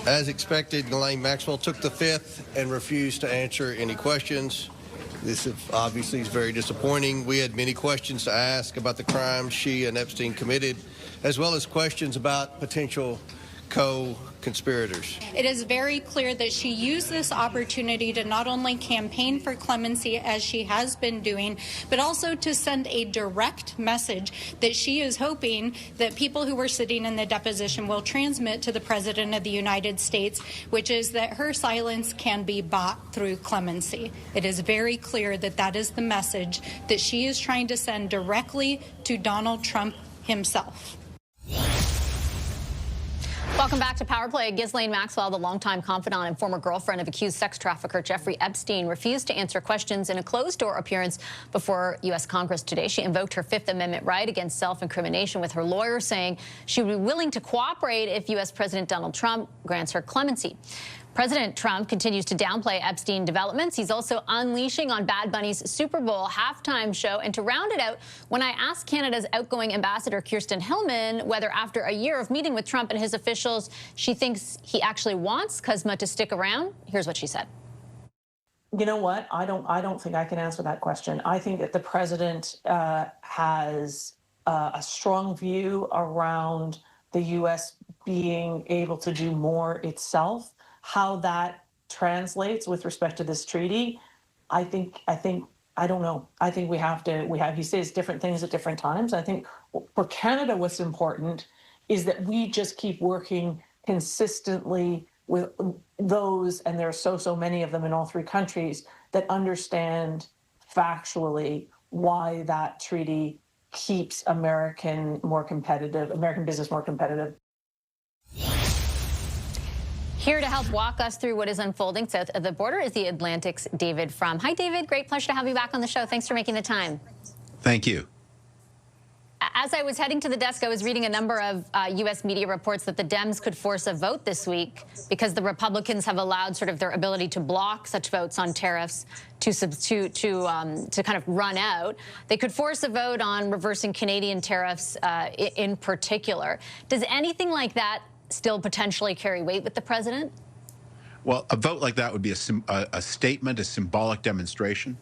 As expected, Ghislaine Maxwell took the fifth and refused to answer any questions. This obviously is very disappointing. We had many questions to ask about the crimes she and Epstein committed, as well as questions about potential co-conspirators. It is very clear that she used this opportunity to not only campaign for clemency, as she has been doing, but also to send a direct message that she is hoping that people who were sitting in the deposition will transmit to the President of the United States, which is that her silence can be bought through clemency. It is very clear that that is the message that she is trying to send directly to Donald Trump himself. Welcome back to Power Play. Ghislaine Maxwell, the longtime confidant and former girlfriend of accused sex trafficker Jeffrey Epstein, refused to answer questions in a closed-door appearance before U.S. Congress today. She invoked her Fifth Amendment right against self-incrimination, with her lawyer saying she would be willing to cooperate if U.S. President Donald Trump grants her clemency. President Trump continues to downplay Epstein developments. He's also unleashing on Bad Bunny's Super Bowl halftime show. And to round it out, when I asked Canada's outgoing ambassador, Kirsten Hillman, whether after a year of meeting with Trump and his officials, she thinks he actually wants Kuzma to stick around, here's what she said. You know what? I don't think I can answer that question. I think that the president has a strong view around the U.S. being able to do more itself. How that translates with respect to this treaty, I don't know. I think he says different things at different times. I think for Canada, what's important is that we just keep working consistently with those, and there are so many of them in all three countries, that understand factually why that treaty keeps American business more competitive. Here to help walk us through what is unfolding south of the border is the Atlantic's David Frum. Hi, David. Great pleasure to have you back on the show. Thanks for making the time. Thank you. As I was heading to the desk, I was reading a number of U.S. media reports that the Dems could force a vote this week because the Republicans have allowed sort of their ability to block such votes on tariffs to kind of run out. They could force a vote on reversing Canadian tariffs in particular. Does anything like that still potentially carry weight with the president? Well, a vote like that would be a statement, a symbolic demonstration.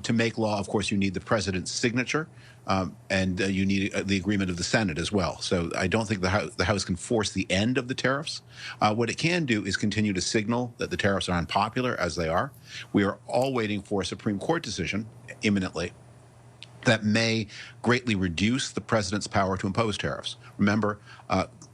To make law, of course, you need the president's signature, and you need the agreement of the Senate as well. So I don't think the House can force the end of the tariffs. What it can do is continue to signal that the tariffs are unpopular, as they are. We are all waiting for a Supreme Court decision imminently that may greatly reduce the president's power to impose tariffs. Remember,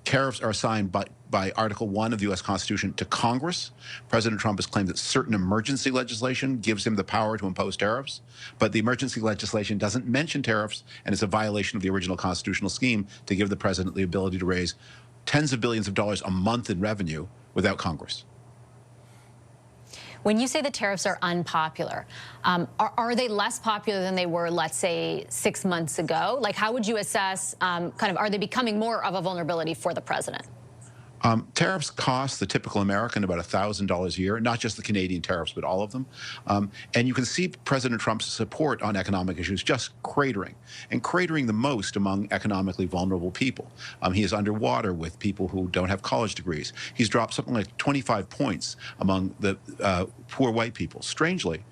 tariffs are assigned by Article 1 of the U.S. Constitution to Congress. President Trump has claimed that certain emergency legislation gives him the power to impose tariffs, but the emergency legislation doesn't mention tariffs, and it's a violation of the original constitutional scheme to give the president the ability to raise tens of billions of dollars a month in revenue without Congress. When you say the tariffs are unpopular, are they less popular than they were, let's say, 6 months ago? Like, how would you assess, are they becoming more of a vulnerability for the president? Tariffs cost the typical American about $1,000 a year, not just the Canadian tariffs, but all of them. And you can see President Trump's support on economic issues just cratering, and cratering the most among economically vulnerable people. He is underwater with people who don't have college degrees. He's dropped something like 25 points among the poor white people. Strangely,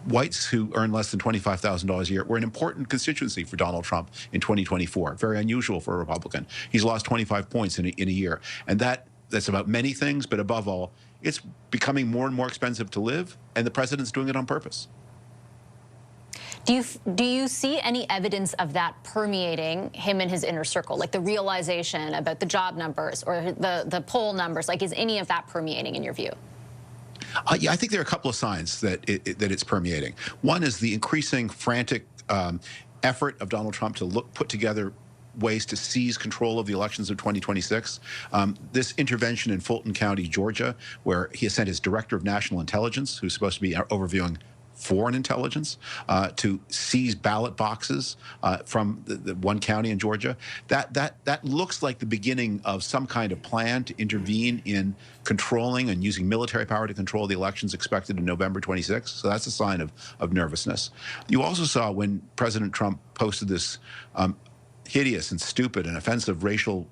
whites who earn less than $25,000 a year were an important constituency for Donald Trump in 2024. Very unusual for a Republican. He's lost 25 points in a year. And that's about many things, but above all, it's becoming more and more expensive to live, and the president's doing it on purpose. Do you see any evidence of that permeating him and his inner circle, like the realization about the job numbers or the poll numbers? Like, is any of that permeating in your view? Yeah, I think there are a couple of signs that it's permeating. One is the increasing frantic effort of Donald Trump to put together ways to seize control of the elections of 2026. This intervention in Fulton County, Georgia, where he has sent his director of national intelligence, who's supposed to be overviewing foreign intelligence, to seize ballot boxes from the one county in Georgia. That looks like the beginning of some kind of plan to intervene in controlling and using military power to control the elections expected in November 26th. So that's a sign of nervousness. You also saw when President Trump posted this hideous and stupid and offensive racial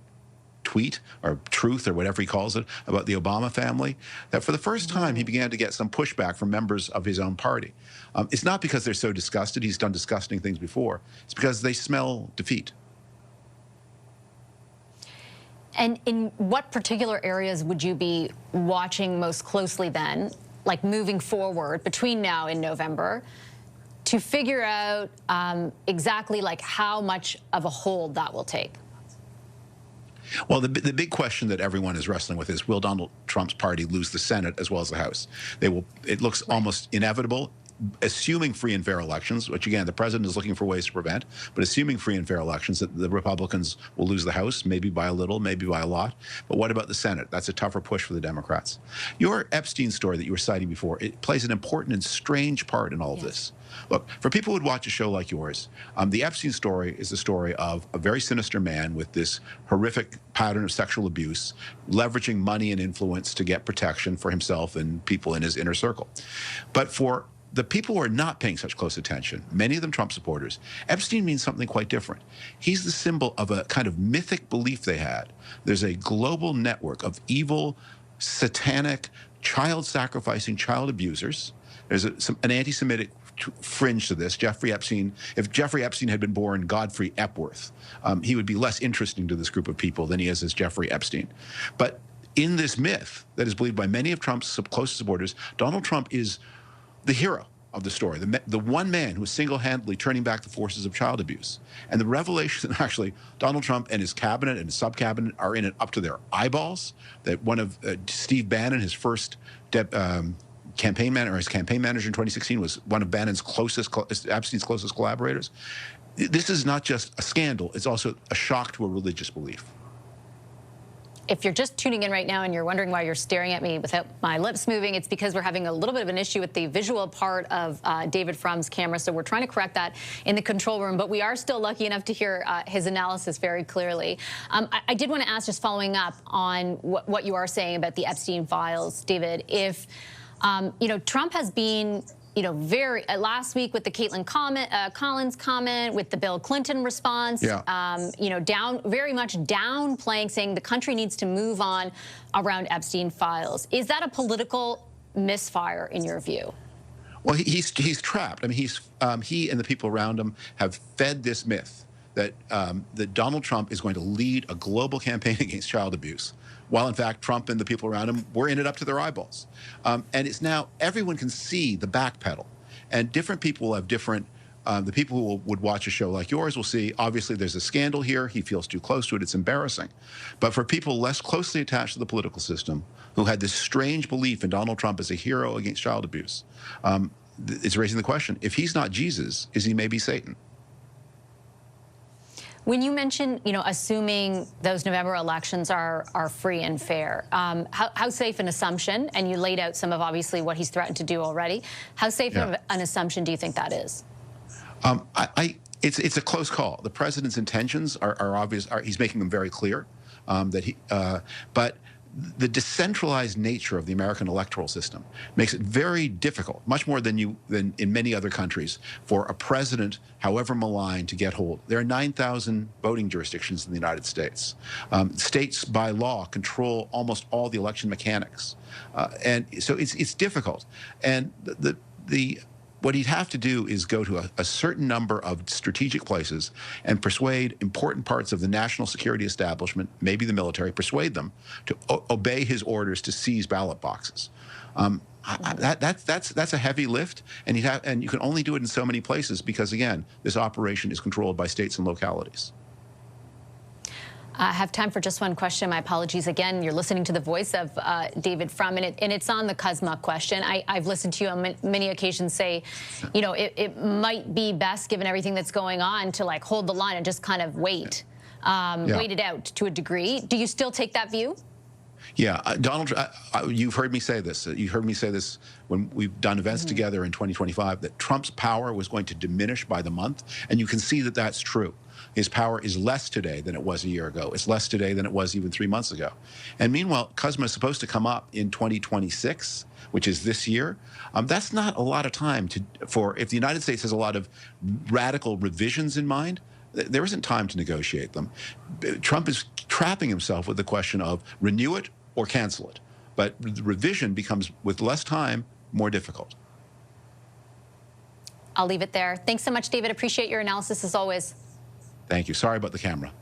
tweet or truth or whatever he calls it about the Obama family, that for the first time he began to get some pushback from members of his own party. It's not because they're so disgusted. He's done disgusting things before. It's because they smell defeat. And in what particular areas would you be watching most closely then, like moving forward between now and November, to figure out exactly like how much of a hold that will take? Well, the big question that everyone is wrestling with is, will Donald Trump's party lose the Senate as well as the House? They will. It looks almost inevitable, assuming free and fair elections, which again, the president is looking for ways to prevent, but assuming free and fair elections, that the Republicans will lose the House, maybe by a little, maybe by a lot. But what about the Senate? That's a tougher push for the Democrats. Your Epstein story that you were citing before, it plays an important and strange part in all of this. Look, for people who would watch a show like yours, the Epstein story is the story of a very sinister man with this horrific pattern of sexual abuse, leveraging money and influence to get protection for himself and people in his inner circle. But for the people who are not paying such close attention, many of them Trump supporters, Epstein means something quite different. He's the symbol of a kind of mythic belief they had. There's a global network of evil, satanic, child-sacrificing child abusers. There's an anti-Semitic fringe to this. Jeffrey Epstein, if Jeffrey Epstein had been born Godfrey Epworth, he would be less interesting to this group of people than he is as Jeffrey Epstein. But in this myth that is believed by many of Trump's closest supporters, Donald Trump is the hero of the story, the one man who is single-handedly turning back the forces of child abuse. And the revelation that actually Donald Trump and his cabinet and his sub-cabinet are in it up to their eyeballs, that one of Steve Bannon, his first campaign manager in 2016, was one of Bannon's Epstein's closest collaborators. This is not just a scandal, it's also a shock to a religious belief. If you're just tuning in right now and you're wondering why you're staring at me without my lips moving, it's because we're having a little bit of an issue with the visual part of David Frum's camera, so we're trying to correct that in the control room, but we are still lucky enough to hear his analysis very clearly. I did want to ask, just following up on what you are saying about the Epstein files, David, if, you know, Trump has been, you know, very last week with the Caitlin Collins comment, with the Bill Clinton response, you know, very much downplaying, saying the country needs to move on around Epstein files. Is that a political misfire in your view? Well, he's trapped. I mean, he and the people around him have fed this myth that that Donald Trump is going to lead a global campaign against child abuse, while in fact Trump and the people around him were in it up to their eyeballs. And it's now everyone can see the backpedal, and different people will have different. The people who would watch a show like yours will see, obviously there's a scandal here, he feels too close to it, it's embarrassing. But for people less closely attached to the political system, who had this strange belief in Donald Trump as a hero against child abuse, it's raising the question, if he's not Jesus, is he maybe Satan? When you mention, you know, assuming those November elections are free and fair, how safe an assumption, and you laid out some of obviously what he's threatened to do already, how safe of an assumption do you think that is? It's a close call. The president's intentions are obvious. He's making them very clear, but the decentralized nature of the American electoral system makes it very difficult, much more than in many other countries, for a president, however malign, to get hold. There are 9,000 voting jurisdictions in the United States. States, by law, control almost all the election mechanics, and so it's difficult. And what he'd have to do is go to a certain number of strategic places and persuade important parts of the national security establishment, maybe the military, persuade them to obey his orders to seize ballot boxes. That's a heavy lift, and you can only do it in so many places because, again, this operation is controlled by states and localities. I have time for just one question. My apologies again. You're listening to the voice of David Frum, and it's on the Kuzma question. I've listened to you on many occasions say, you know, it might be best, given everything that's going on, to like hold the line and just kind of wait it out to a degree. Do you still take that view? Yeah, Donald, you've heard me say this. You heard me say this when we've done events together in 2025, that Trump's power was going to diminish by the month, and you can see that that's true. His power is less today than it was a year ago. It's less today than it was even 3 months ago. And meanwhile, Kuzma is supposed to come up in 2026, which is this year. That's not a lot of time if the United States has a lot of radical revisions in mind, there isn't time to negotiate them. Trump is trapping himself with the question of renew it or cancel it. But the revision becomes, with less time, more difficult. I'll leave it there. Thanks so much, David. Appreciate your analysis as always. Thank you. Sorry about the camera.